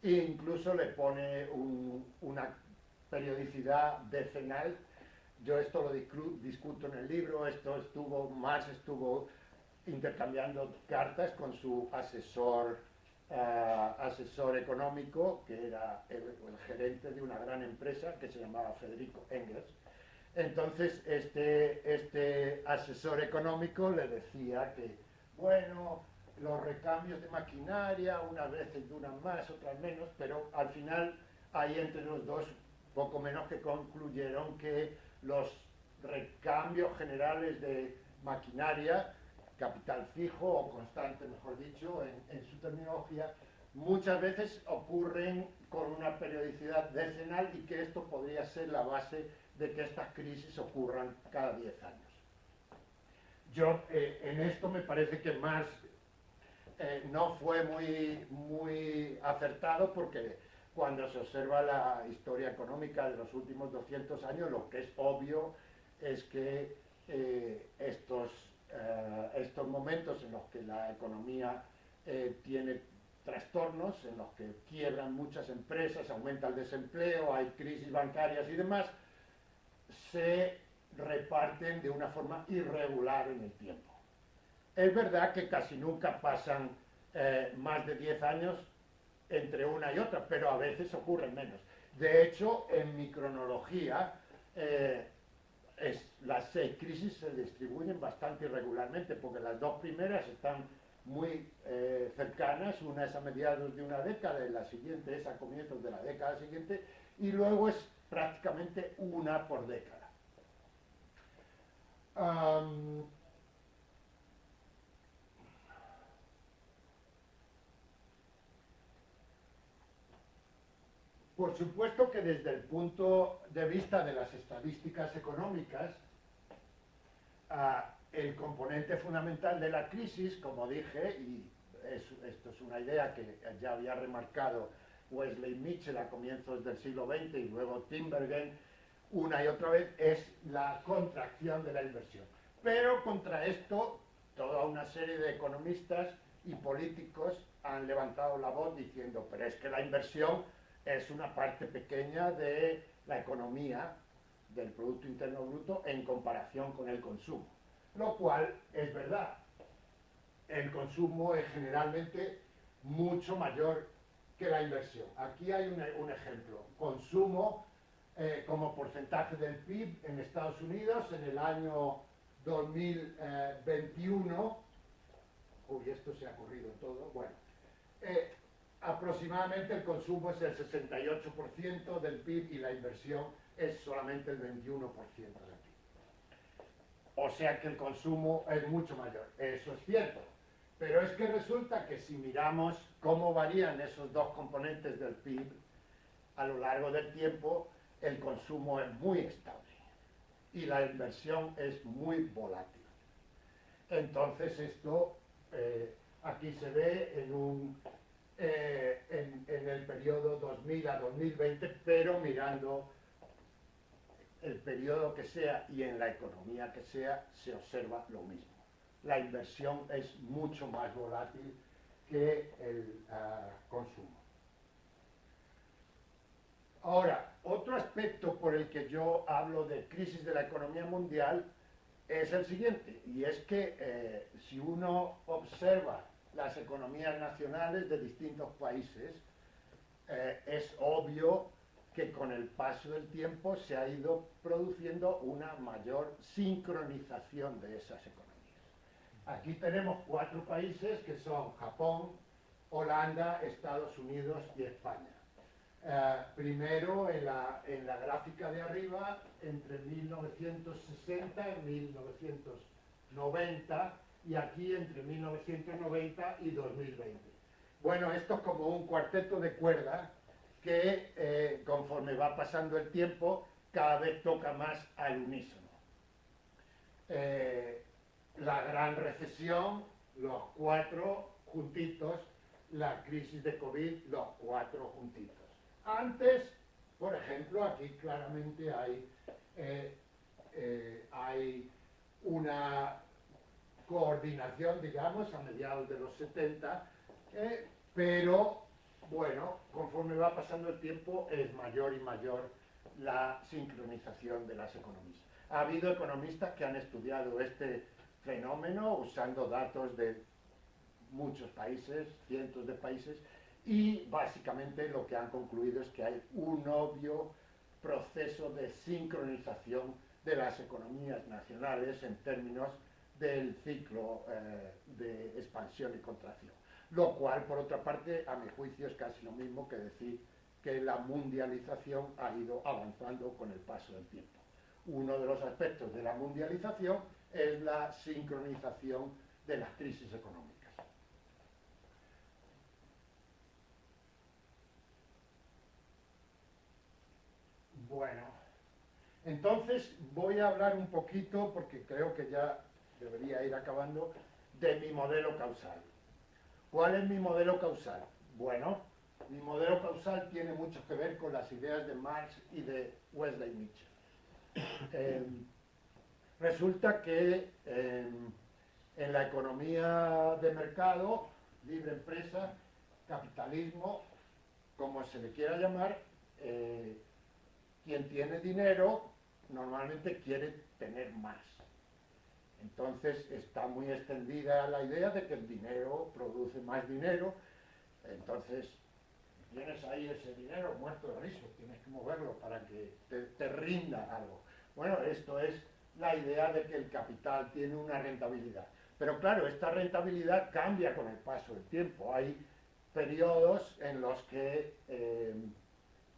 e incluso le pone una periodicidad decenal. Yo esto lo discuto en el libro. Marx estuvo intercambiando cartas con su asesor económico, que era el gerente de una gran empresa que se llamaba Federico Engels. Entonces este asesor económico le decía que, bueno, los recambios de maquinaria unas veces duran más, otras menos, pero al final hay entre los dos poco menos que concluyeron que los recambios generales de maquinaria, capital fijo o constante, mejor dicho, en su terminología, muchas veces ocurren con una periodicidad decenal y que esto podría ser la base de que estas crisis ocurran cada 10 años. Yo en esto me parece que Marx no fue muy acertado, porque cuando se observa la historia económica de los últimos 200 años, lo que es obvio es que estos momentos en los que la economía tiene trastornos, en los que quiebran muchas empresas, aumenta el desempleo, hay crisis bancarias y demás, se reparten de una forma irregular en el tiempo. Es verdad que casi nunca pasan más de 10 años entre una y otra, pero a veces ocurren menos. De hecho, en mi cronología, las 6 crisis se distribuyen bastante irregularmente, porque las 2 primeras están muy cercanas, una es a mediados de una década y la siguiente es a comienzos de la década siguiente, y luego es prácticamente una por década. Por supuesto que desde el punto de vista de las estadísticas económicas, el componente fundamental de la crisis, como dije, y esto es una idea que ya había remarcado Wesley Mitchell a comienzos del siglo XX y luego Tinbergen una y otra vez, es la contracción de la inversión. Pero contra esto, toda una serie de economistas y políticos han levantado la voz diciendo, pero es que la inversión es una parte pequeña de la economía, del Producto Interno Bruto, en comparación con el consumo. Lo cual es verdad. El consumo es generalmente mucho mayor que la inversión. Aquí hay un ejemplo. Consumo como porcentaje del PIB en Estados Unidos en el año 2021. Uy, esto se ha corrido todo. Bueno, aproximadamente el consumo es el 68% del PIB y la inversión es solamente el 21% del PIB. O sea que el consumo es mucho mayor. Eso es cierto. Pero es que resulta que si miramos cómo varían esos dos componentes del PIB a lo largo del tiempo, el consumo es muy estable y la inversión es muy volátil. Entonces esto aquí se ve en el periodo 2000 a 2020, pero mirando el periodo que sea y en la economía que sea, se observa lo mismo. La inversión es mucho más volátil que el consumo. Ahora, otro aspecto por el que yo hablo de crisis de la economía mundial es el siguiente, y es que si uno observa las economías nacionales de distintos países, es obvio que con el paso del tiempo se ha ido produciendo una mayor sincronización de esas economías. Aquí tenemos 4 países que son Japón, Holanda, Estados Unidos y España. Primero, en la gráfica de arriba, entre 1960 y 1990, y aquí entre 1990 y 2020. Bueno, esto es como un cuarteto de cuerda que conforme va pasando el tiempo, cada vez toca más al unísono. La gran recesión, los 4 juntitos, la crisis de COVID, los 4 juntitos. Antes, por ejemplo, aquí claramente hay una coordinación, digamos, a mediados de los 70, pero, bueno, conforme va pasando el tiempo es mayor y mayor la sincronización de las economías. Ha habido economistas que han estudiado este fenómeno usando datos de muchos países, cientos de países, y básicamente lo que han concluido es que hay un obvio proceso de sincronización de las economías nacionales en términos del ciclo de expansión y contracción. Lo cual, por otra parte, a mi juicio es casi lo mismo que decir que la mundialización ha ido avanzando con el paso del tiempo. Uno de los aspectos de la mundialización es la sincronización de las crisis económicas. Bueno, entonces voy a hablar un poquito, porque creo que ya debería ir acabando, de mi modelo causal. ¿Cuál es mi modelo causal? Bueno, mi modelo causal tiene mucho que ver con las ideas de Marx y de Wesley Mitchell. Resulta que en la economía de mercado, libre empresa, capitalismo, como se le quiera llamar, quien tiene dinero normalmente quiere tener más. Entonces está muy extendida la idea de que el dinero produce más dinero. Entonces tienes ahí ese dinero muerto de risa, tienes que moverlo para que te rinda algo. Bueno, esto es la idea de que el capital tiene una rentabilidad. Pero claro, esta rentabilidad cambia con el paso del tiempo. Hay periodos en los que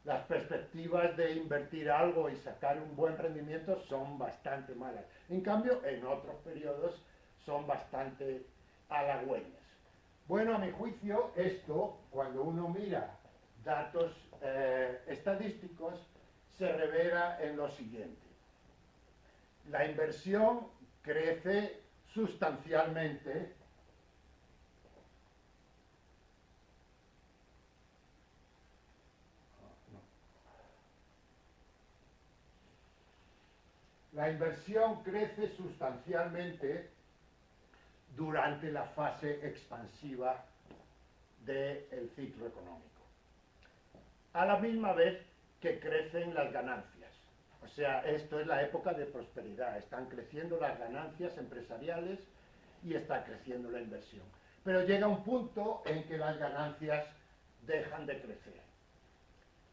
las perspectivas de invertir algo y sacar un buen rendimiento son bastante malas. En cambio, en otros periodos son bastante halagüeñas. Bueno, a mi juicio, esto, cuando uno mira datos estadísticos, se revela en lo siguiente. La inversión crece sustancialmente . La inversión crece sustancialmente durante la fase expansiva del ciclo económico, a la misma vez que crecen las ganancias. O sea, esto es la época de prosperidad, están creciendo las ganancias empresariales y está creciendo la inversión. Pero llega un punto en que las ganancias dejan de crecer.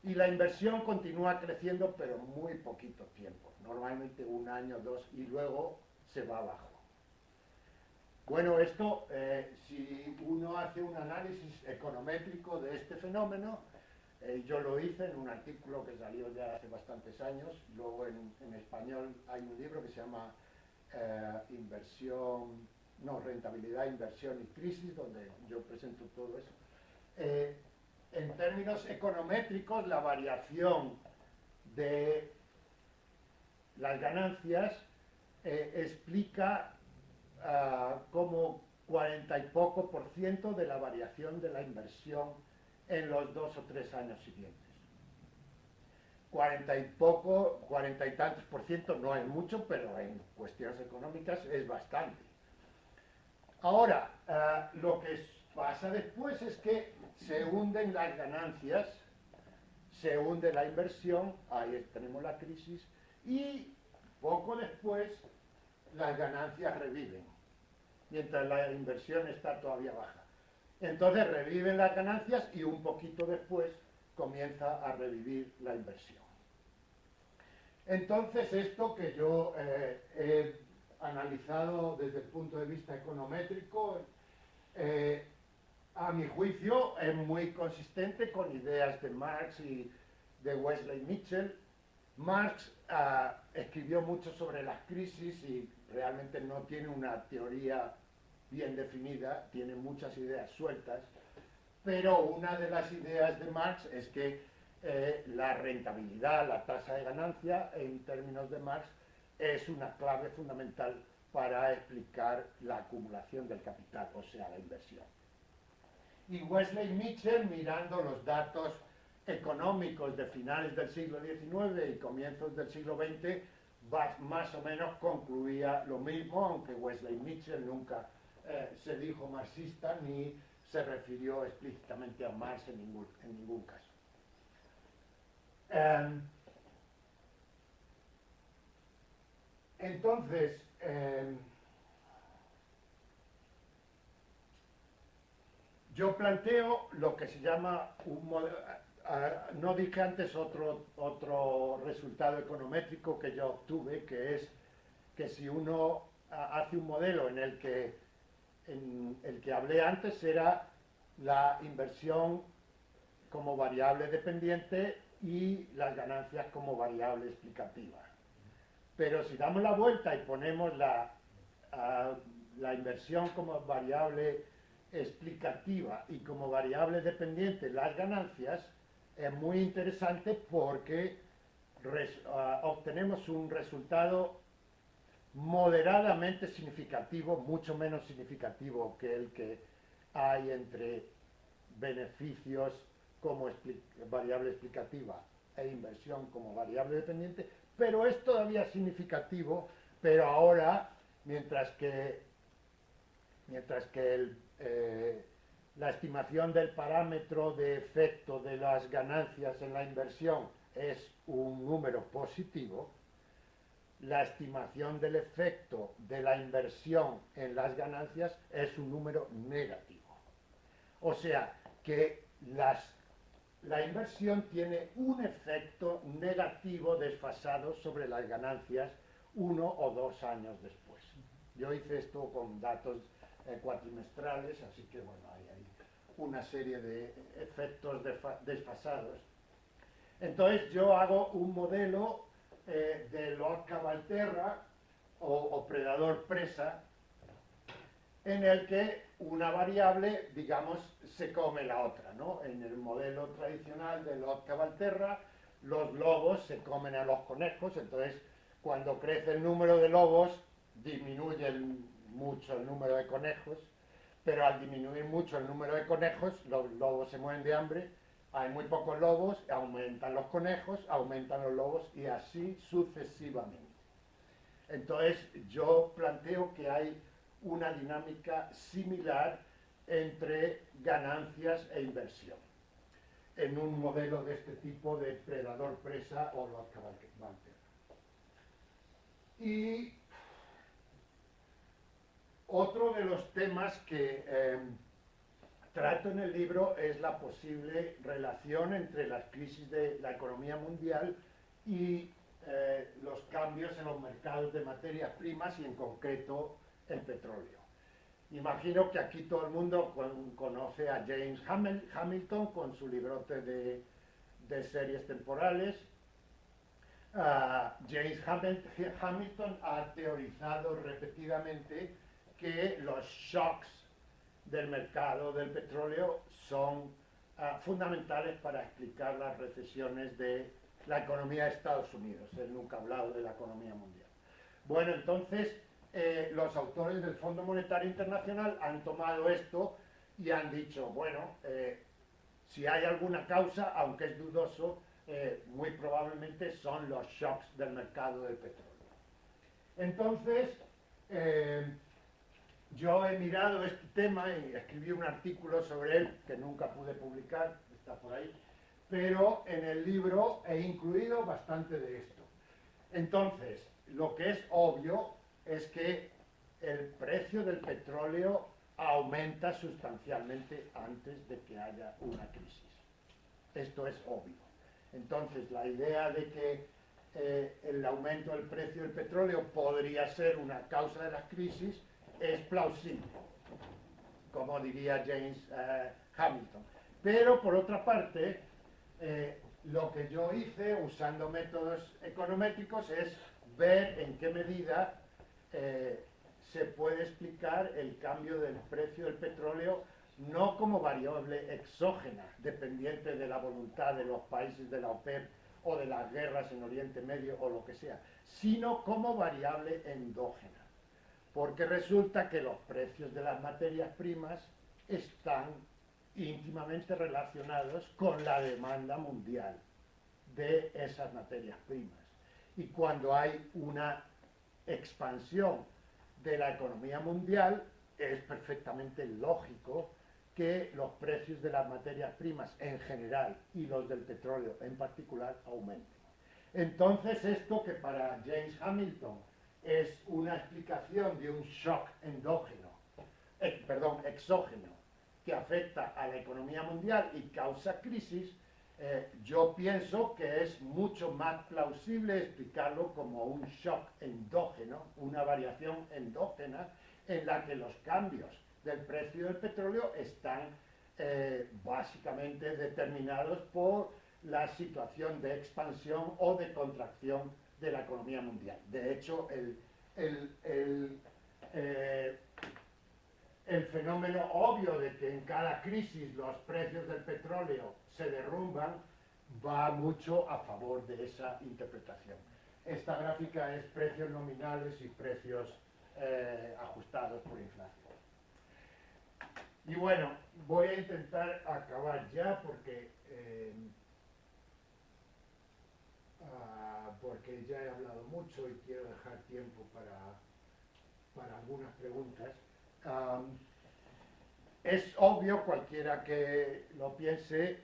Y la inversión continúa creciendo, pero muy poquito tiempo, normalmente 1 año, 2, y luego se va abajo. Bueno, esto, si uno hace un análisis econométrico de este fenómeno, yo lo hice en un artículo que salió ya hace bastantes años, luego en español hay un libro que se llama Rentabilidad, Inversión y Crisis, donde yo presento todo eso. En términos econométricos, la variación de las ganancias explica como 40 y poco % de la variación de la inversión en los 2 o 3 años siguientes. 40 y tantos por ciento no es mucho, pero en cuestiones económicas es bastante. Ahora, lo que pasa después es que se hunden las ganancias, se hunde la inversión, ahí tenemos la crisis, y poco después las ganancias reviven, mientras la inversión está todavía baja. Entonces reviven las ganancias y un poquito después comienza a revivir la inversión. Entonces esto que yo he analizado desde el punto de vista econométrico, a mi juicio es muy consistente con ideas de Marx y de Wesley Mitchell. Marx escribió mucho sobre las crisis y realmente no tiene una teoría bien definida, tiene muchas ideas sueltas, pero una de las ideas de Marx es que la rentabilidad, la tasa de ganancia, en términos de Marx, es una clave fundamental para explicar la acumulación del capital, o sea, la inversión. Y Wesley Mitchell, mirando los datos económicos de finales del siglo XIX y comienzos del siglo XX, más o menos concluía lo mismo, aunque Wesley Mitchell nunca se dijo marxista ni se refirió explícitamente a Marx en ningún caso. Entonces, yo planteo lo que se llama un modelo, no dije antes otro resultado econométrico que yo obtuve, que es que si uno hace un modelo en el que hablé antes, era la inversión como variable dependiente y las ganancias como variable explicativa. Pero si damos la vuelta y ponemos la inversión como variable explicativa y como variable dependiente las ganancias, es muy interesante porque obtenemos un resultado moderadamente significativo, mucho menos significativo que el que hay entre beneficios como variable explicativa e inversión como variable dependiente, pero es todavía significativo, pero ahora, mientras que la estimación del parámetro de efecto de las ganancias en la inversión es un número positivo, la estimación del efecto de la inversión en las ganancias es un número negativo. O sea que la inversión tiene un efecto negativo desfasado sobre las ganancias 1 o 2 años después. Yo hice esto con datos cuatrimestrales, así que bueno, hay una serie de efectos desfasados. Entonces yo hago un modelo de Lotka-Valterra o predador-presa, en el que una variable, digamos, se come la otra, ¿no? En el modelo tradicional de Lotka-Valterra, los lobos se comen a los conejos, entonces cuando crece el número de lobos, disminuye mucho el número de conejos, pero al disminuir mucho el número de conejos, los lobos se mueren de hambre, hay muy pocos lobos, aumentan los conejos, aumentan los lobos y así sucesivamente. Entonces yo planteo que hay una dinámica similar entre ganancias e inversión en un modelo de este tipo de predador-presa o Lotka-Valterra. Y otro de los temas que trato en el libro es la posible relación entre las crisis de la economía mundial y los cambios en los mercados de materias primas y en concreto el petróleo. Imagino que aquí todo el mundo conoce a James Hamilton con su librote de series temporales. James Hamilton ha teorizado repetidamente que los shocks del mercado del petróleo son fundamentales para explicar las recesiones de la economía de Estados Unidos. Él nunca ha hablado de la economía mundial. Bueno, entonces los autores del Fondo Monetario Internacional han tomado esto y han dicho, bueno, si hay alguna causa, aunque es dudoso, muy probablemente son los shocks del mercado del petróleo. Entonces, yo he mirado este tema y escribí un artículo sobre él que nunca pude publicar, está por ahí, pero en el libro he incluido bastante de esto. Entonces, lo que es obvio es que el precio del petróleo aumenta sustancialmente antes de que haya una crisis. Esto es obvio. Entonces, la idea de que el aumento del precio del petróleo podría ser una causa de la crisis es plausible, como diría James Hamilton. Pero, por otra parte, lo que yo hice usando métodos econométricos es ver en qué medida se puede explicar el cambio del precio del petróleo no como variable exógena, dependiente de la voluntad de los países de la OPEP o de las guerras en Oriente Medio o lo que sea, sino como variable endógena. Porque resulta que los precios de las materias primas están íntimamente relacionados con la demanda mundial de esas materias primas. Y cuando hay una expansión de la economía mundial, es perfectamente lógico que los precios de las materias primas en general y los del petróleo en particular aumenten. Entonces, esto que para James Hamilton es una explicación de un shock exógeno, que afecta a la economía mundial y causa crisis, yo pienso que es mucho más plausible explicarlo como un shock endógeno, una variación endógena en la que los cambios del precio del petróleo están básicamente determinados por la situación de expansión o de contracción de la economía mundial. De hecho, el fenómeno obvio de que en cada crisis los precios del petróleo se derrumban va mucho a favor de esa interpretación. Esta gráfica es precios nominales y precios ajustados por inflación. Y bueno, voy a intentar acabar ya porque ya he hablado mucho y quiero dejar tiempo para algunas preguntas. Es obvio, cualquiera que lo piense,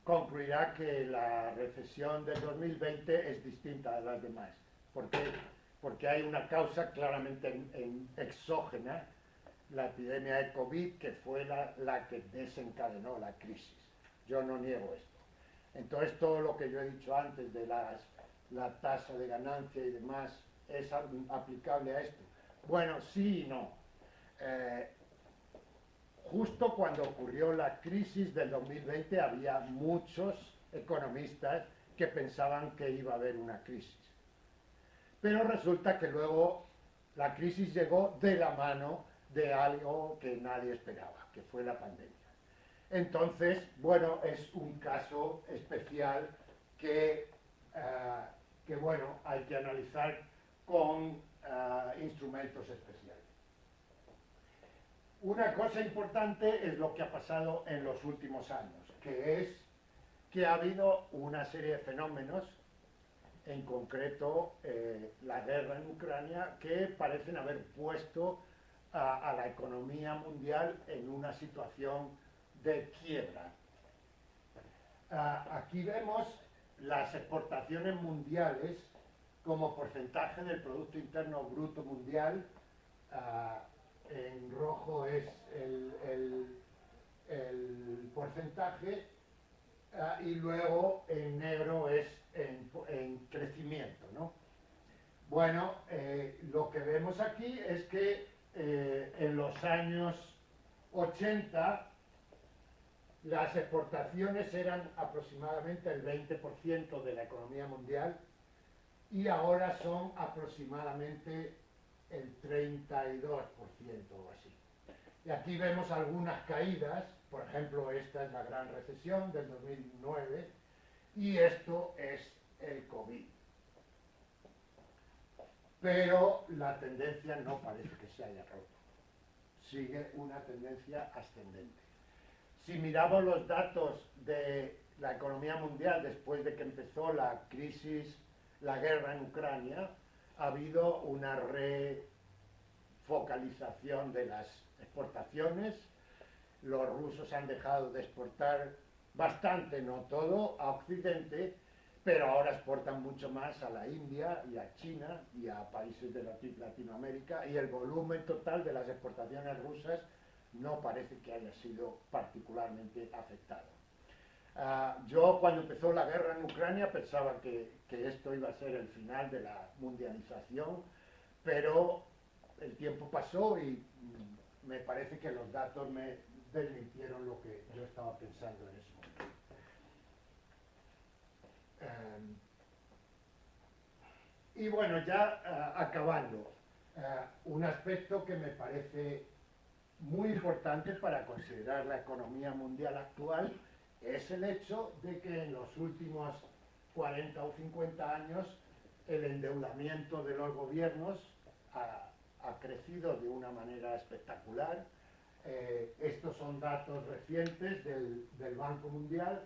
concluirá que la recesión del 2020 es distinta de las demás. ¿Por qué? Porque hay una causa claramente exógena, la epidemia de COVID, que fue la que desencadenó la crisis. Yo no niego esto. Entonces, todo lo que yo he dicho antes de la tasa de ganancia y demás es aplicable a esto. Bueno, sí y no. Justo cuando ocurrió la crisis del 2020 había muchos economistas que pensaban que iba a haber una crisis. Pero resulta que luego la crisis llegó de la mano de algo que nadie esperaba, que fue la pandemia. Entonces, bueno, es un caso especial que bueno, hay que analizar con instrumentos especiales. Una cosa importante es lo que ha pasado en los últimos años, que es que ha habido una serie de fenómenos, en concreto la guerra en Ucrania, que parecen haber puesto a la economía mundial en una situación de quiebra. Aquí vemos las exportaciones mundiales como porcentaje del Producto Interno Bruto Mundial. En rojo es el porcentaje y luego en negro es en crecimiento, ¿no? Bueno, lo que vemos aquí es que en los años 80 las exportaciones eran aproximadamente el 20% de la economía mundial y ahora son aproximadamente el 32% o así. Y aquí vemos algunas caídas, por ejemplo, esta es la gran recesión del 2009 y esto es el COVID. Pero la tendencia no parece que se haya roto. Sigue una tendencia ascendente. Si miramos los datos de la economía mundial, después de que empezó la crisis, la guerra en Ucrania, ha habido una refocalización de las exportaciones. Los rusos han dejado de exportar bastante, no todo, a Occidente, pero ahora exportan mucho más a la India y a China y a países de Latinoamérica, y el volumen total de las exportaciones rusas no parece que haya sido particularmente afectado. Yo, cuando empezó la guerra en Ucrania, pensaba que esto iba a ser el final de la mundialización, pero el tiempo pasó y me parece que los datos me desmintieron lo que yo estaba pensando en ese momento. Y bueno, ya acabando, un aspecto que me parece muy importante para considerar la economía mundial actual es el hecho de que en los últimos 40 o 50 años el endeudamiento de los gobiernos ha crecido de una manera espectacular. Estos son datos recientes del Banco Mundial.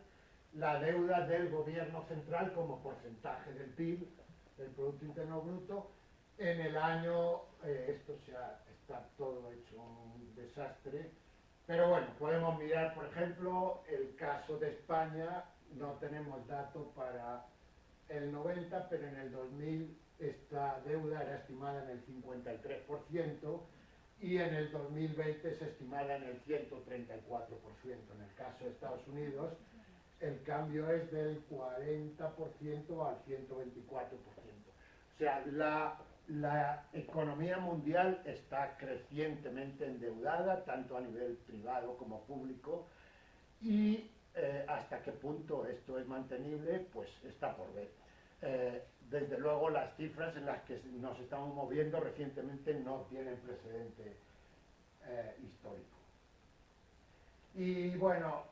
La deuda del gobierno central como porcentaje del PIB, del Producto Interno Bruto, en el año, esto está todo hecho un desastre, pero bueno, podemos mirar, por ejemplo, el caso de España. No tenemos datos para el 90, pero en el 2000 esta deuda era estimada en el 53% y en el 2020 es estimada en el 134%. En el caso de Estados Unidos, el cambio es del 40% al 124%. O sea, la economía mundial está crecientemente endeudada, tanto a nivel privado como público, y hasta qué punto esto es mantenible, pues está por ver. Desde luego, las cifras en las que nos estamos moviendo recientemente no tienen precedente histórico. Y bueno,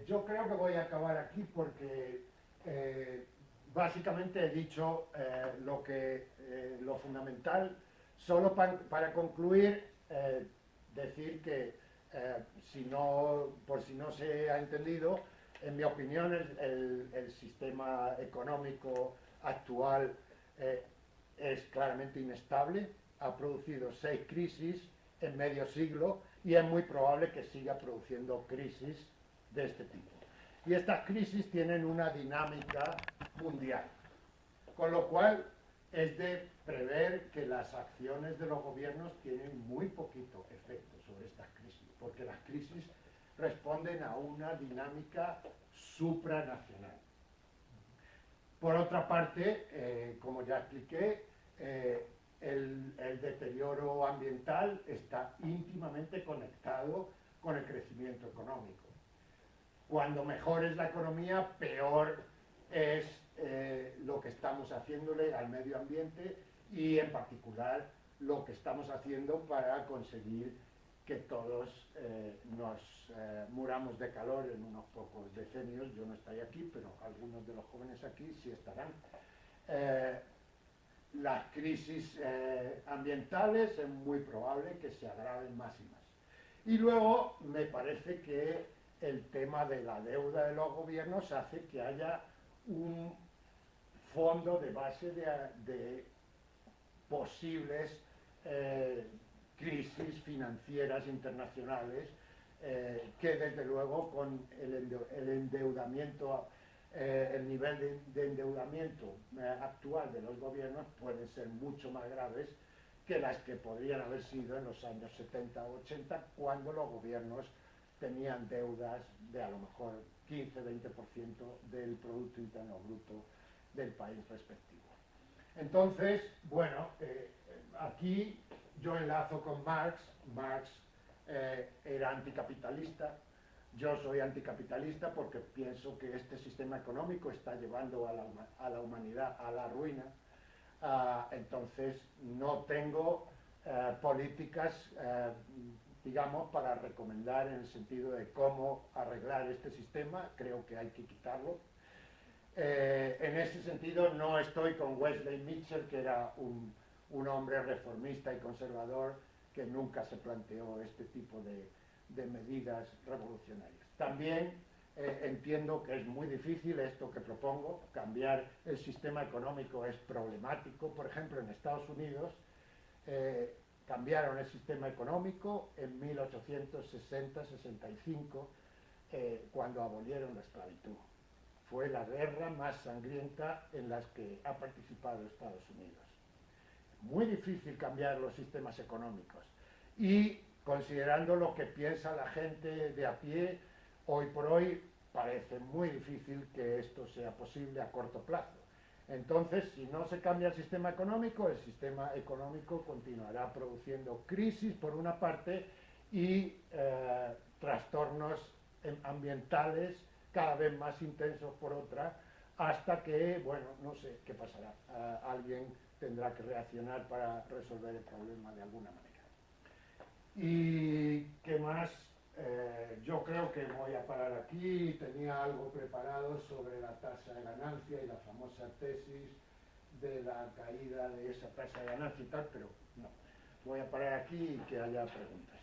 yo creo que voy a acabar aquí porque básicamente he dicho lo fundamental. Solo para concluir, decir que por si no se ha entendido, en mi opinión el sistema económico actual es claramente inestable. Ha producido 6 crisis en medio siglo y es muy probable que siga produciendo crisis de este tipo. Y estas crisis tienen una dinámica mundial, con lo cual es de prever que las acciones de los gobiernos tienen muy poquito efecto sobre estas crisis, porque las crisis responden a una dinámica supranacional. Por otra parte, como ya expliqué, el deterioro ambiental está íntimamente conectado con el crecimiento económico. Cuando mejor es la economía, peor es lo que estamos haciéndole al medio ambiente y en particular lo que estamos haciendo para conseguir que todos nos muramos de calor en unos pocos decenios. Yo no estaré aquí, pero algunos de los jóvenes aquí sí estarán. Las crisis ambientales es muy probable que se agraven más y más. Y luego me parece que el tema de la deuda de los gobiernos hace que haya un fondo de base de posibles crisis financieras internacionales que desde luego con el endeudamiento, el nivel de endeudamiento actual de los gobiernos pueden ser mucho más graves que las que podrían haber sido en los años 70 o 80, cuando los gobiernos tenían deudas de a lo mejor 15-20% del Producto Interno Bruto del país respectivo. Entonces, bueno, aquí yo enlazo con Marx. Marx era anticapitalista. Yo soy anticapitalista porque pienso que este sistema económico está llevando a la humanidad a la ruina. Entonces, no tengo políticas, digamos, para recomendar en el sentido de cómo arreglar este sistema. Creo que hay que quitarlo. En ese sentido, no estoy con Wesley Mitchell, que era un hombre reformista y conservador que nunca se planteó este tipo de medidas revolucionarias. También entiendo que es muy difícil esto que propongo. Cambiar el sistema económico es problemático. Por ejemplo, en Estados Unidos cambiaron el sistema económico en 1860-65, cuando abolieron la esclavitud. Fue la guerra más sangrienta en la que ha participado Estados Unidos. Muy difícil cambiar los sistemas económicos. Y considerando lo que piensa la gente de a pie, hoy por hoy parece muy difícil que esto sea posible a corto plazo. Entonces, si no se cambia el sistema económico continuará produciendo crisis por una parte y trastornos ambientales cada vez más intensos por otra, hasta que, bueno, no sé qué pasará. Alguien tendrá que reaccionar para resolver el problema de alguna manera. ¿Y qué más? Yo creo que voy a parar aquí. Tenía algo preparado sobre la tasa de ganancia y la famosa tesis de la caída de esa tasa de ganancia y tal, pero no. Voy a parar aquí y que haya preguntas.